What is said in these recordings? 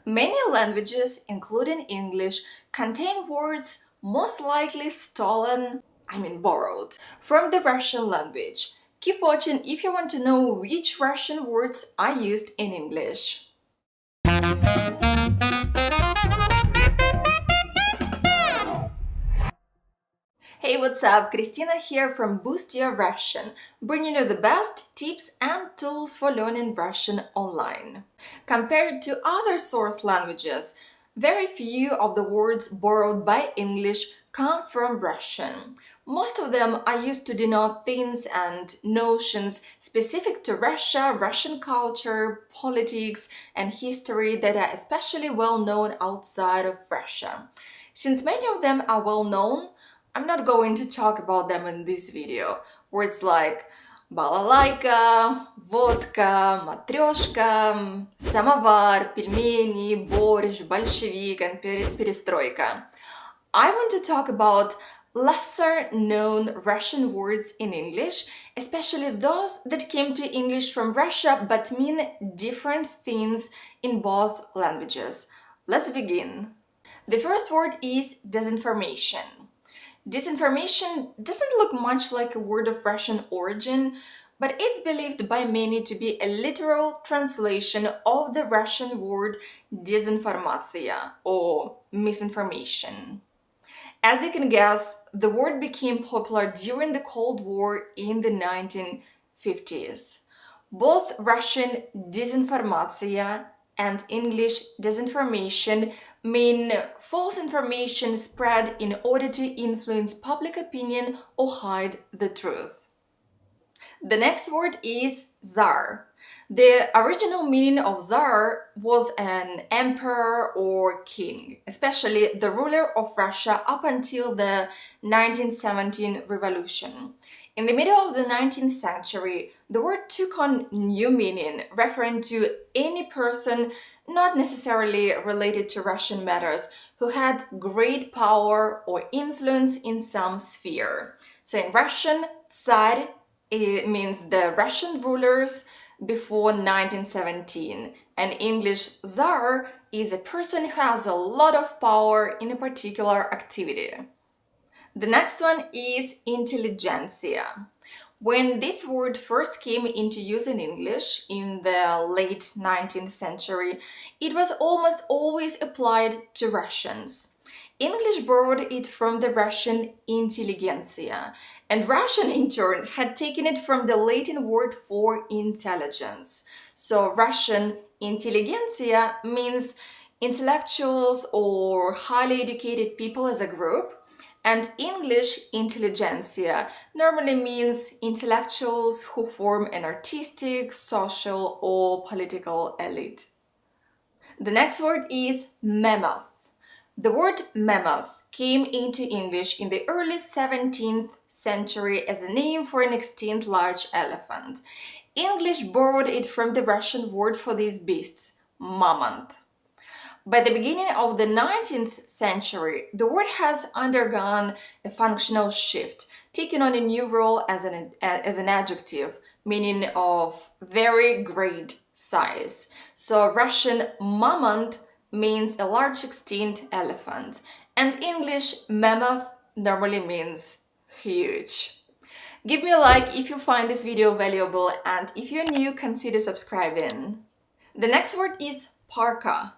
Many languages, including English, contain words most likely borrowed, from the Russian language. Keep watching if you want to know which Russian words are used in English. Hey, what's up? Christina here from Boost Your Russian, bringing you the best tips and tools for learning Russian online. Compared to other source languages, very few of the words borrowed by English come from Russian. Most of them are used to denote things and notions specific to Russia, Russian culture, politics, and history that are especially well known outside of Russia. Since many of them are well known, I'm not going to talk about them in this video. Words like балалайка, vodka, matryoshka, samovar, пельмени, борщ, большевик, and perestroika. I want to talk about lesser known Russian words in English, especially those that came to English from Russia but mean different things in both languages. Let's begin. The first word is disinformation. Disinformation doesn't look much like a word of Russian origin, but it's believed by many to be a literal translation of the Russian word dezinformatsiya, or misinformation. As you can guess, the word became popular during the Cold War in the 1950s. Both Russian dezinformatsiya and English disinformation mean false information spread in order to influence public opinion or hide the truth. The next word is Tsar. The original meaning of Tsar was an emperor or king, especially the ruler of Russia up until the 1917 revolution. In the middle of the 19th century, the word took on new meaning, referring to any person not necessarily related to Russian matters who had great power or influence in some sphere. So in Russian, Tsar it means the Russian rulers before 1917, and English Tsar is a person who has a lot of power in a particular activity. The next one is intelligentsia. When this word first came into use in English in the late 19th century, it was almost always applied to Russians. English borrowed it from the Russian intelligentsia, and Russian in turn had taken it from the Latin word for intelligence. So Russian intelligentsia means intellectuals or highly educated people as a group, and English intelligentsia normally means intellectuals who form an artistic, social, or political elite. The next word is mammoth. The word mammoth came into English in the early 17th century as a name for an extinct large elephant. English borrowed it from the Russian word for these beasts, mammoth. By the beginning of the 19th century, the word has undergone a functional shift, taking on a new role as an adjective, meaning of very great size. So Russian mammoth means a large extinct elephant, and English mammoth normally means huge. Give me a like if you find this video valuable, and if you're new, consider subscribing. The next word is parka.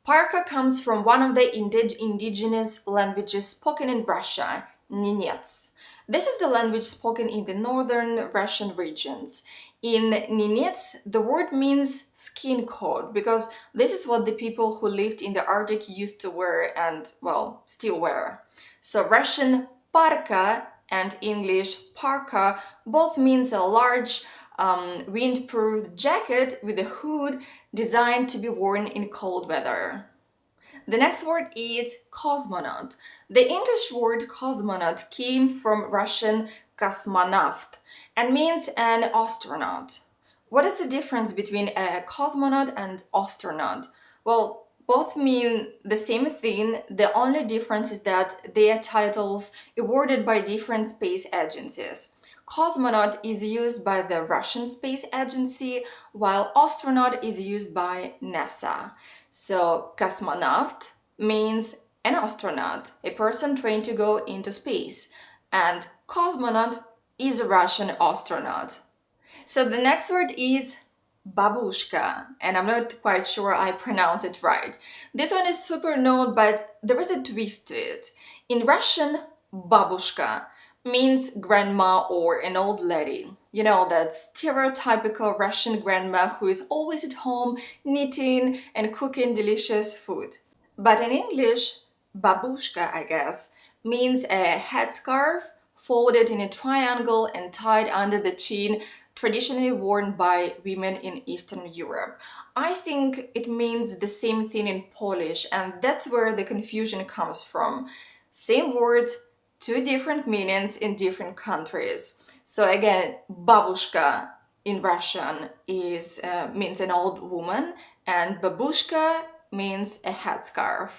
Parka comes from one of the indigenous languages spoken in Russia, Nenets. This is the language spoken in the northern Russian regions. In Nenets, the word means skin coat because this is what the people who lived in the Arctic used to wear and, well, still wear. So Russian parka and English parka both means a large windproof jacket with a hood designed to be worn in cold weather. The next word is cosmonaut. The English word cosmonaut came from Russian kosmonavt and means an astronaut. What is the difference between a cosmonaut and astronaut? Well, both mean the same thing. The only difference is that they are titles awarded by different space agencies. cosmonaut is used by the Russian Space Agency, while astronaut is used by NASA. So cosmonaut means an astronaut, a person trained to go into space, and cosmonaut is a Russian astronaut. So the next word is babushka, and I'm not quite sure I pronounce it right. This one is super known, but there is a twist to it. In Russian, babushka means grandma or an old lady. You know, that stereotypical Russian grandma who is always at home knitting and cooking delicious food. But in English, babushka, I guess, means a headscarf folded in a triangle and tied under the chin, traditionally worn by women in Eastern Europe. I think it means the same thing in Polish, and that's where the confusion comes from. Same word, two different meanings in different countries. So again, babushka in Russian means an old woman, and babushka means a headscarf.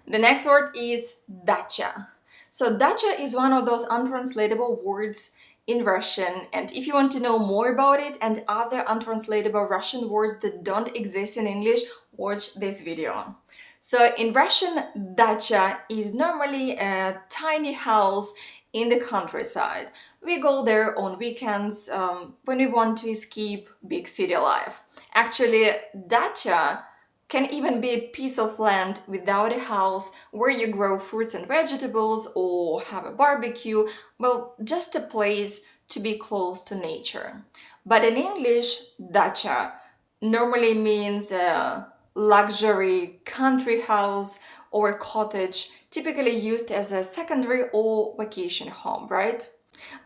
The next word is dacha. So dacha is one of those untranslatable words in Russian, and if you want to know more about it and other untranslatable Russian words that don't exist in English, watch this video. So in Russian, dacha is normally a tiny house in the countryside. We go there on weekends when we want to escape big city life. Actually, dacha can even be a piece of land without a house where you grow fruits and vegetables or have a barbecue. Well, just a place to be close to nature. But in English, dacha normally means a luxury country house or cottage, typically used as a secondary or vacation home, right?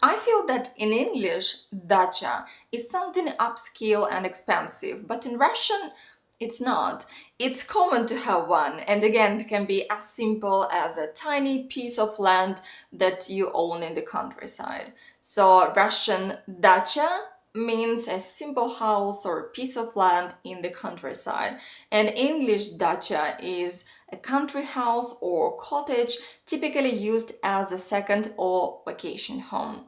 I feel that in English, dacha is something upscale and expensive, but in Russian, it's not. It's common to have one, and again, it can be as simple as a tiny piece of land that you own in the countryside. So Russian dacha means a simple house or piece of land in the countryside, and English dacha is a country house or cottage typically used as a second or vacation home.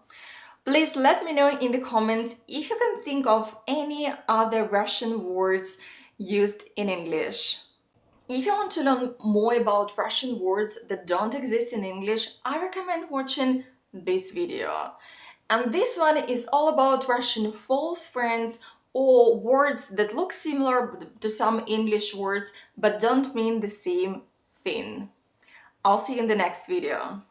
Please let me know in the comments if you can think of any other Russian words used in English. If you want to learn more about Russian words that don't exist in English, I recommend watching this video. And this one is all about Russian false friends or words that look similar to some English words but don't mean the same thing. I'll see you in the next video.